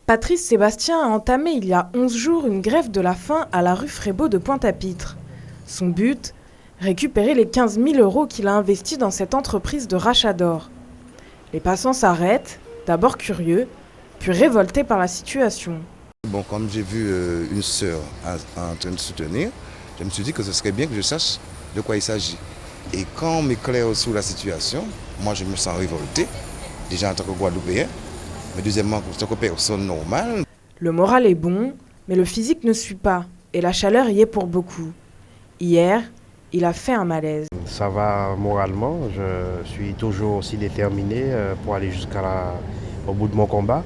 Patrice Sébastien a entamé il y a 11 jours une grève de la faim à la rue Frébault de Pointe-à-Pitre. Son but, récupérer les 15 000 € qu'il a investis dans cette entreprise de rachat d'or. Les passants s'arrêtent, d'abord curieux, puis révoltés par la situation. Bon, comme j'ai vu une sœur en train de soutenir, je me suis dit que ce serait bien que je sache de quoi il s'agit. Et quand on m'éclaire sur la situation, moi je me sens révolté, déjà en tant que Guadeloupéen, mais deuxièmement en tant que personne normale. Le moral est bon, mais le physique ne suit pas, et la chaleur y est pour beaucoup. Hier, il a fait un malaise. Ça va moralement, je suis toujours aussi déterminé pour aller au bout de mon combat.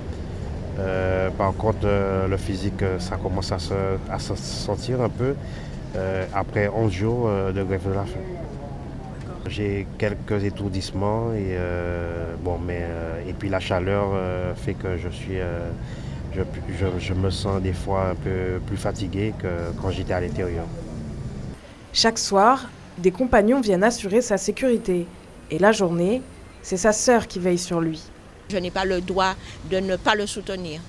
Par contre, le physique, ça commence à se sentir un peu après 11 jours de grève de la faim. J'ai quelques étourdissements et puis la chaleur fait que je me sens des fois un peu plus fatigué que quand j'étais à l'intérieur. Chaque soir, des compagnons viennent assurer sa sécurité. Et la journée, c'est sa sœur qui veille sur lui. Je n'ai pas le droit de ne pas le soutenir.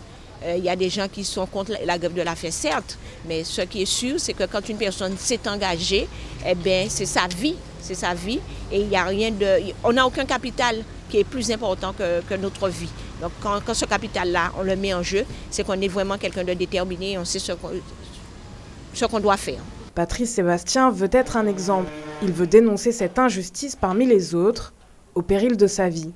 Il y a des gens qui sont contre la grève de la faim, certes, mais ce qui est sûr, c'est que quand une personne s'est engagée, eh bien, c'est sa vie, et il y a rien de, on n'a aucun capital qui est plus important que notre vie. Donc, quand ce capital-là, on le met en jeu, c'est qu'on est vraiment quelqu'un de déterminé, et on sait ce qu'on doit faire. Patrice Sébastien veut être un exemple. Il veut dénoncer cette injustice parmi les autres, au péril de sa vie.